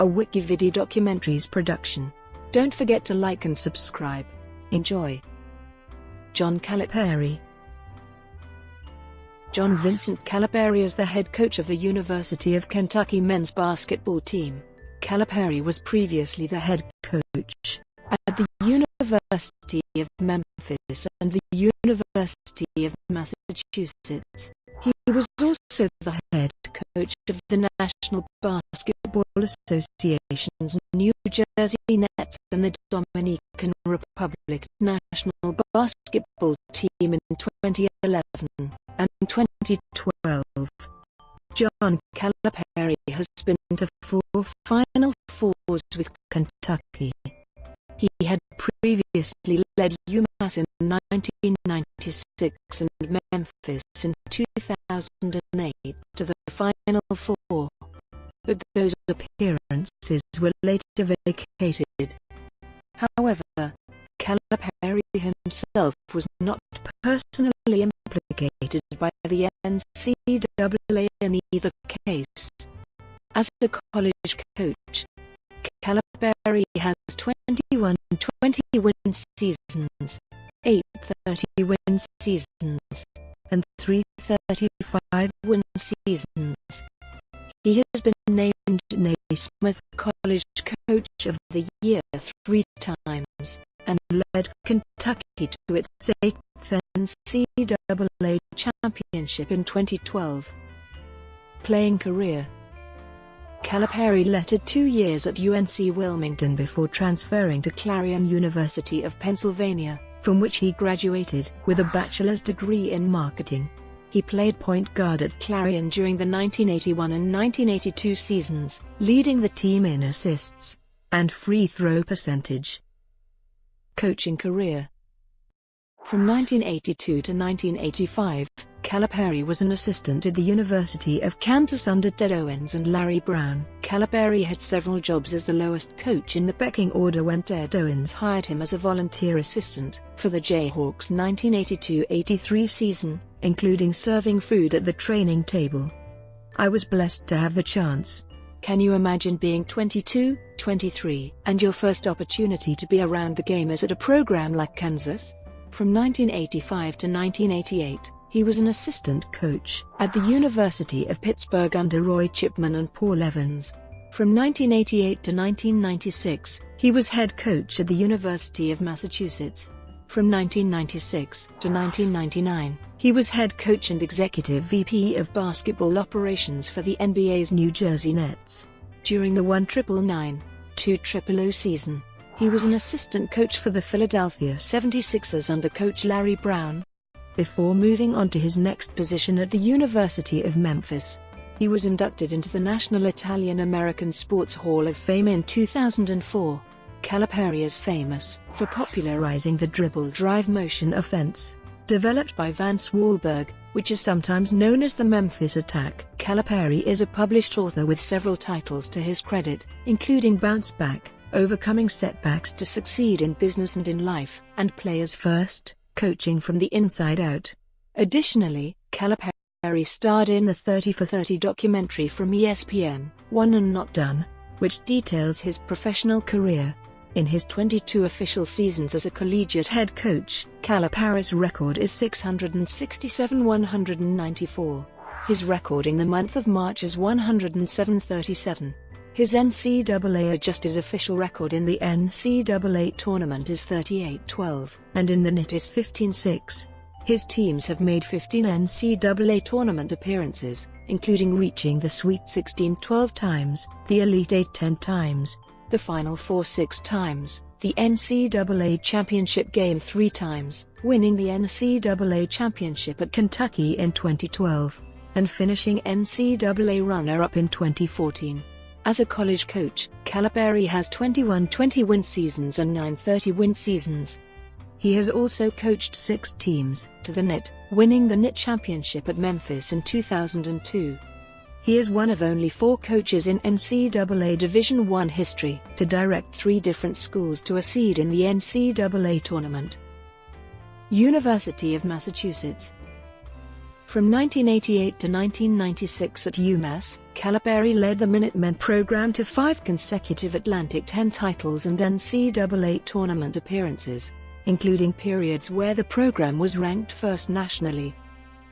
a WikiVidi documentaries production. Don't forget to like and subscribe. Enjoy. John Calipari. John Vincent Calipari is the head coach of the University of Kentucky men's basketball team. Calipari was previously the head coach at the University of Memphis and the University of Massachusetts. He was also the head coach of the National Basketball Association's New Jersey Nets and the Dominican Republic national basketball team in 2011 and 2012. John Calipari has been to 4 Final Fours with Kentucky. He had previously led UMass in 1996 and Memphis in 2008 to the Final Four, but those appearances were later vacated. However, Calipari himself was not personally implicated by the NCAA in either case. As a college coach, Calipari has 21 20-win seasons, 8 30-win seasons, and 3 35-win seasons. He has been named Naismith College Coach of the Year 3 times, and led Kentucky to its 8th NCAA Championship in 2012. Playing career. Calipari lettered 2 years at UNC Wilmington before transferring to Clarion University of Pennsylvania, from which he graduated with a bachelor's degree in marketing. He played point guard at Clarion during the 1981 and 1982 seasons, leading the team in assists and free throw percentage. Coaching career. From 1982 to 1985, Calipari was an assistant at the University of Kansas under Ted Owens and Larry Brown. Calipari had several jobs as the lowest coach in the pecking order when Ted Owens hired him as a volunteer assistant for the Jayhawks' 1982-83 season, including serving food at the training table. I was blessed to have the chance. Can you imagine being 22, 23, and your first opportunity to be around the game is at a program like Kansas? From 1985 to 1988, he was an assistant coach at the University of Pittsburgh under Roy Chipman and Paul Evans. From 1988 to 1996, he was head coach at the University of Massachusetts. From 1996 to 1999, he was head coach and executive VP of basketball operations for the NBA's New Jersey Nets. During the 1999-2000 season, he was an assistant coach for the Philadelphia 76ers under coach Larry Brown. Before moving on to his next position at the University of Memphis, he was inducted into the National Italian-American Sports Hall of Fame in 2004. Calipari is famous for popularizing the dribble drive motion offense, developed by Vance Wahlberg, which is sometimes known as the Memphis Attack. Calipari is a published author with several titles to his credit, including Bounce Back, Overcoming Setbacks to Succeed in Business and in Life, and Players First, Coaching from the Inside Out. Additionally, Calipari starred in the 30 for 30 documentary from ESPN, One and Not Done, which details his professional career. In his 22 official seasons as a collegiate head coach, Calipari's record is 667-194. His record in the month of March is 107-37. His NCAA-adjusted official record in the NCAA tournament is 38-12, and in the NIT is 15-6. His teams have made 15 NCAA tournament appearances, including reaching the Sweet 16 12 times, the Elite 8 10 times, the Final Four 6 times, the NCAA Championship game 3 times, winning the NCAA Championship at Kentucky in 2012, and finishing NCAA runner-up in 2014. As a college coach, Calipari has 21 20-win seasons and 9 30-win seasons. He has also coached 6 teams to the NIT, winning the NIT championship at Memphis in 2002. He is one of only 4 coaches in NCAA Division I history to direct 3 different schools to a seed in the NCAA tournament. University of Massachusetts. From 1988 to 1996 at UMass, Calipari led the Minutemen program to 5 consecutive Atlantic 10 titles and NCAA tournament appearances, including periods where the program was ranked first nationally.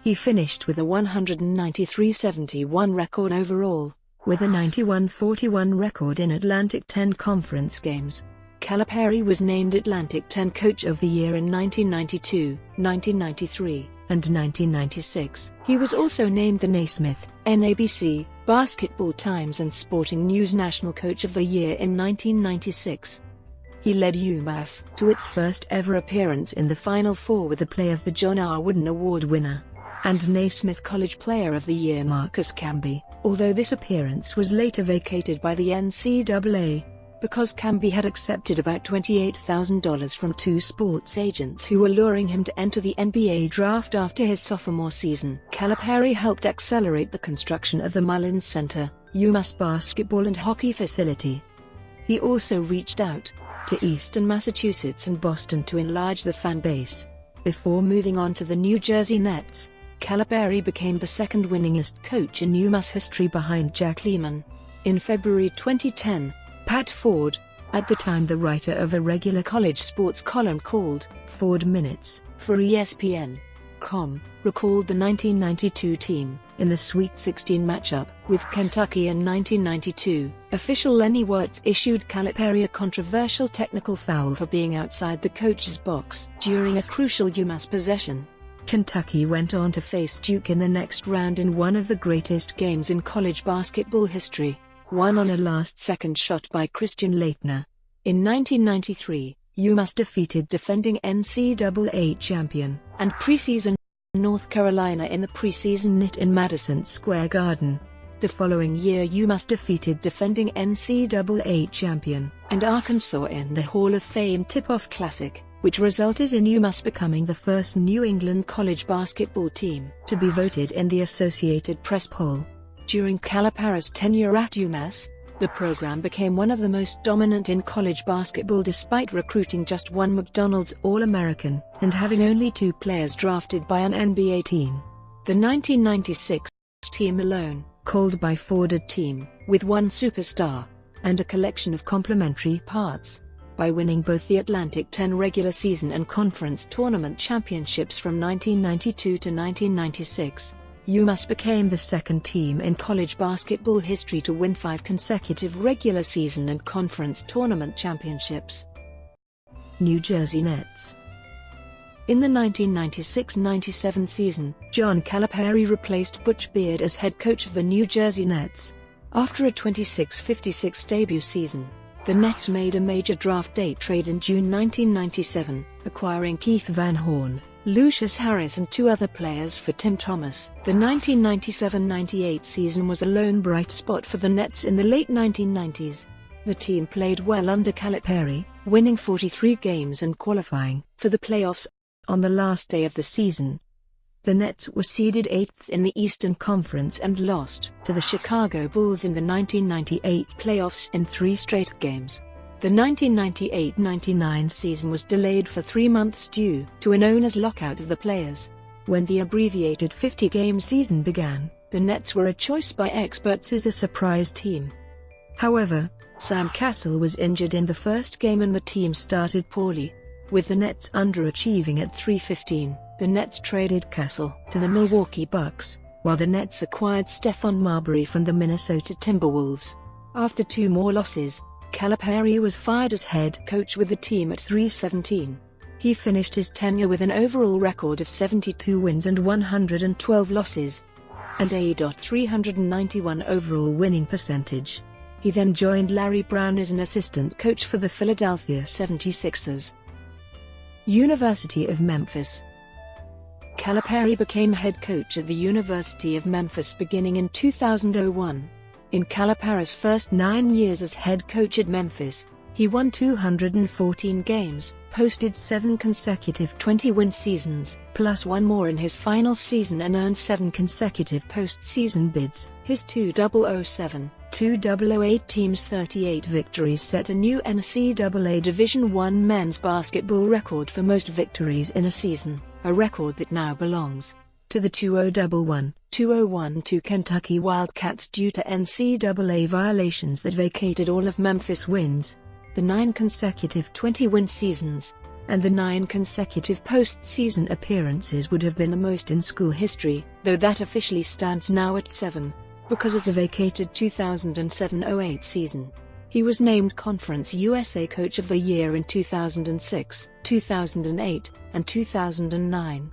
He finished with a 193-71 record overall, with a 91-41 record in Atlantic 10 conference games. Calipari was named Atlantic 10 Coach of the Year in 1992, 1993, and 1996. He was also named the Naismith, NABC, Basketball Times and Sporting News National Coach of the Year in 1996. He led UMass to its first ever appearance in the Final Four with the play of the John R. Wooden Award winner and Naismith College Player of the Year Marcus Camby, although this appearance was later vacated by the NCAA, because Camby had accepted about $28,000 from 2 sports agents who were luring him to enter the NBA draft after his sophomore season. Calipari helped accelerate the construction of the Mullins Center, UMass basketball and hockey facility. He also reached out to Eastern Massachusetts and Boston to enlarge the fan base. Before moving on to the New Jersey Nets, Calipari became the second winningest coach in UMass history behind Jack Lehman. In February 2010, Pat Ford, at the time the writer of a regular college sports column called Ford Minutes for ESPN.com, recalled the 1992 team in the Sweet 16 matchup with Kentucky in 1992. Official Lenny Wirtz issued Calipari a controversial technical foul for being outside the coach's box during a crucial UMass possession. Kentucky went on to face Duke in the next round in one of the greatest games in college basketball history, won on a last-second shot by Christian Laettner. In 1993, UMass defeated defending NCAA champion and preseason North Carolina in the preseason knit in Madison Square Garden. The following year UMass defeated defending NCAA champion and Arkansas in the Hall of Fame Tip-Off Classic, which resulted in UMass becoming the first New England college basketball team to be voted in the Associated Press poll. During Calipari's tenure at UMass, the program became one of the most dominant in college basketball despite recruiting just 1 McDonald's All-American and having only 2 players drafted by an NBA team. The 1996 team alone, called by Ford a team with 1 superstar and a collection of complementary parts, by winning both the Atlantic 10 regular season and conference tournament championships from 1992 to 1996. UMass became the second team in college basketball history to win 5 consecutive regular season and conference tournament championships. New Jersey Nets. In the 1996-97 season, John Calipari replaced Butch Beard as head coach of the New Jersey Nets. After a 26-56 debut season, the Nets made a major draft day trade in June 1997, acquiring Keith Van Horn, Lucius Harris and 2 other players for Tim Thomas. The 1997-98 season was a lone bright spot for the Nets in the late 1990s. The team played well under Calipari, winning 43 games and qualifying for the playoffs. On the last day of the season, the Nets were seeded 8th in the Eastern Conference and lost to the Chicago Bulls in the 1998 playoffs in 3 straight games. The 1998-99 season was delayed for 3 months due to an owner's lockout of the players. When the abbreviated 50-game season began, the Nets were a choice by experts as a surprise team. However, Sam Cassell was injured in the first game and the team started poorly, with the Nets underachieving at 3-15. The Nets traded Cassell to the Milwaukee Bucks, while the Nets acquired Stephon Marbury from the Minnesota Timberwolves. After 2 more losses, Calipari was fired as head coach with the team at 3-17. He finished his tenure with an overall record of 72 wins and 112 losses, and a .391 overall winning percentage. He then joined Larry Brown as an assistant coach for the Philadelphia 76ers. University of Memphis. Calipari became head coach at the University of Memphis beginning in 2001. In Calipari's first 9 years as head coach at Memphis, he won 214 games, posted 7 consecutive 20-win seasons, plus 1 more in his final season and earned 7 consecutive postseason bids. His 2007-2008 team's 38 victories set a new NCAA Division I men's basketball record for most victories in a season, a record that now belongs to the 2011-2012 Kentucky Wildcats due to NCAA violations that vacated all of Memphis' wins, the 9 consecutive 20-win seasons, and the 9 consecutive postseason appearances would have been the most in school history, though that officially stands now at 7, because of the vacated 2007-08 season. He was named Conference USA Coach of the Year in 2006, 2008, and 2009.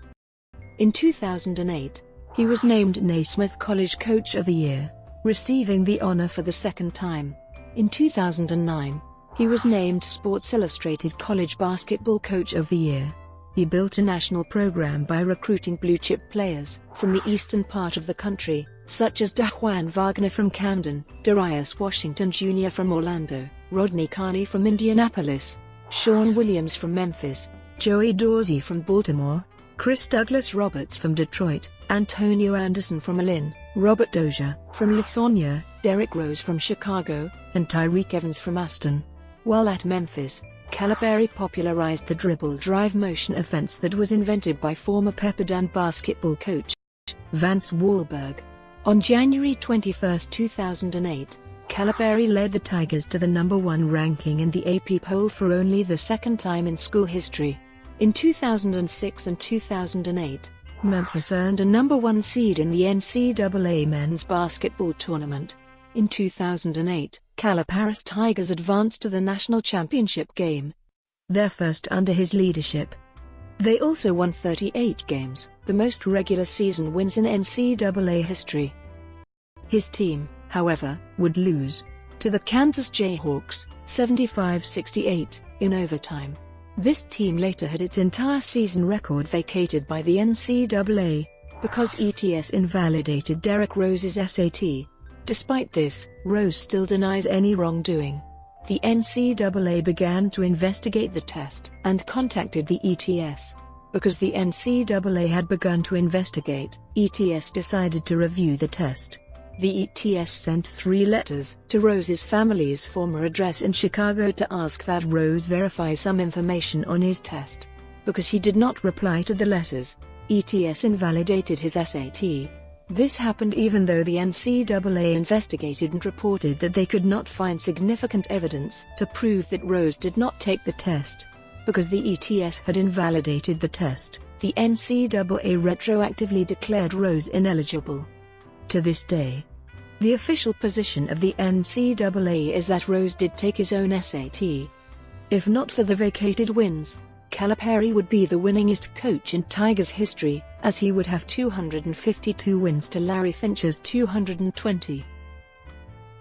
In 2008, he was named Naismith College Coach of the Year, receiving the honor for the second time. In 2009, he was named Sports Illustrated College Basketball Coach of the Year. He built a national program by recruiting blue-chip players from the eastern part of the country, such as Dajuan Wagner from Camden, Darius Washington Jr. from Orlando, Rodney Carney from Indianapolis, Sean Williams from Memphis, Joey Dorsey from Baltimore, Chris Douglas Roberts from Detroit, Antonio Anderson from Malin, Robert Dozier from Lithonia, Derrick Rose from Chicago, and Tyreek Evans from Aston. While at Memphis, Calipari popularized the dribble drive motion offense that was invented by former Pepperdine basketball coach Vance Wahlberg. On January 21, 2008, Calipari led the Tigers to the #1 ranking in the AP poll for only the second time in school history. In 2006 and 2008, Memphis earned a #1 seed in the NCAA men's basketball tournament. In 2008, Calipari's Tigers advanced to the national championship game, their first under his leadership. They also won 38 games, the most regular season wins in NCAA history. His team, however, would lose to the Kansas Jayhawks, 75-68, in overtime. This team later had its entire season record vacated by the NCAA, because ETS invalidated Derrick Rose's SAT. Despite this, Rose still denies any wrongdoing. The NCAA began to investigate the test and contacted the ETS. Because the NCAA had begun to investigate, ETS decided to review the test. The ETS sent 3 letters to Rose's family's former address in Chicago to ask that Rose verify some information on his test. Because he did not reply to the letters, ETS invalidated his SAT. This happened even though the NCAA investigated and reported that they could not find significant evidence to prove that Rose did not take the test. Because the ETS had invalidated the test, the NCAA retroactively declared Rose ineligible. To this day, the official position of the NCAA is that Rose did take his own SAT. If not for the vacated wins, Calipari would be the winningest coach in Tigers history, as he would have 252 wins to Larry Finch's 220.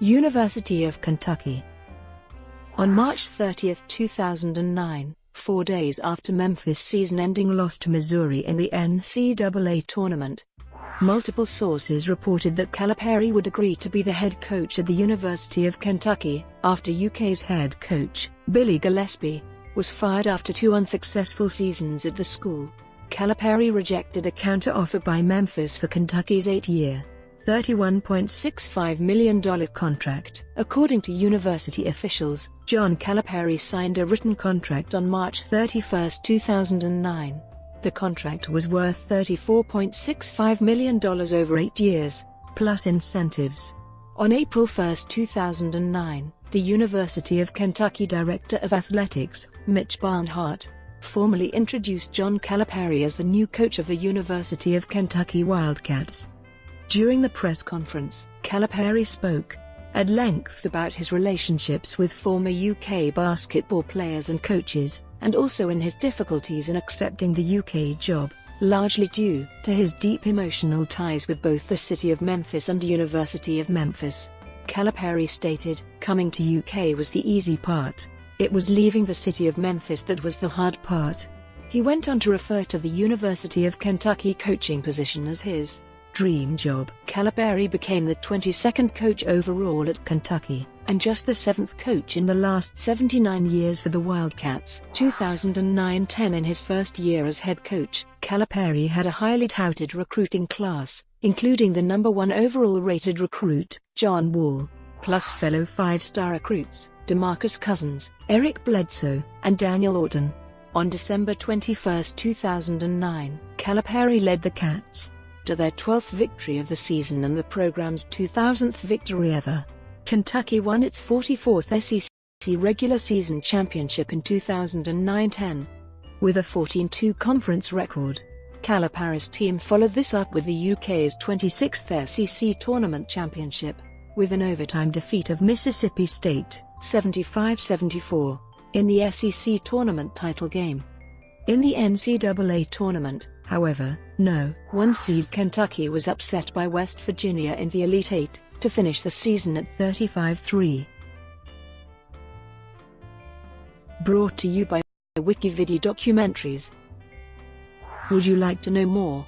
University of Kentucky. On March 30, 2009, 4 days after Memphis' season-ending loss to Missouri in the NCAA tournament, multiple sources reported that Calipari would agree to be the head coach at the University of Kentucky, after UK's head coach, Billy Gillispie, was fired after 2 unsuccessful seasons at the school. Calipari rejected a counter-offer by Memphis for Kentucky's 8-year, $31.65 million contract. According to university officials, John Calipari signed a written contract on March 31, 2009. The contract was worth $34.65 million over 8 years, plus incentives. On April 1, 2009, the University of Kentucky Director of Athletics, Mitch Barnhart, formally introduced John Calipari as the new coach of the University of Kentucky Wildcats. During the press conference, Calipari spoke at length about his relationships with former UK basketball players and coaches, and also in his difficulties in accepting the UK job, largely due to his deep emotional ties with both the City of Memphis and University of Memphis. Calipari stated, "Coming to UK was the easy part. It was leaving the City of Memphis that was the hard part." He went on to refer to the University of Kentucky coaching position as his dream job. Calipari became the 22nd coach overall at Kentucky, and just the 7th coach in the last 79 years for the Wildcats. 2009-10. In his first year as head coach, Calipari had a highly touted recruiting class, including the #1 overall rated recruit, John Wall, plus fellow 5-star recruits, DeMarcus Cousins, Eric Bledsoe, and Daniel Orton. On December 21, 2009, Calipari led the Cats after their 12th victory of the season and the program's 2000th victory ever. Kentucky won its 44th SEC regular season championship in 2009-10. With a 14-2 conference record, Calipari's team followed this up with the UK's 26th SEC tournament championship, with an overtime defeat of Mississippi State, 75-74, in the SEC tournament title game. In the NCAA tournament, however, no. 1 seed Kentucky was upset by West Virginia in the Elite Eight, to finish the season at 35-3. Brought to you by WikiVidi documentaries. Would you like to know more?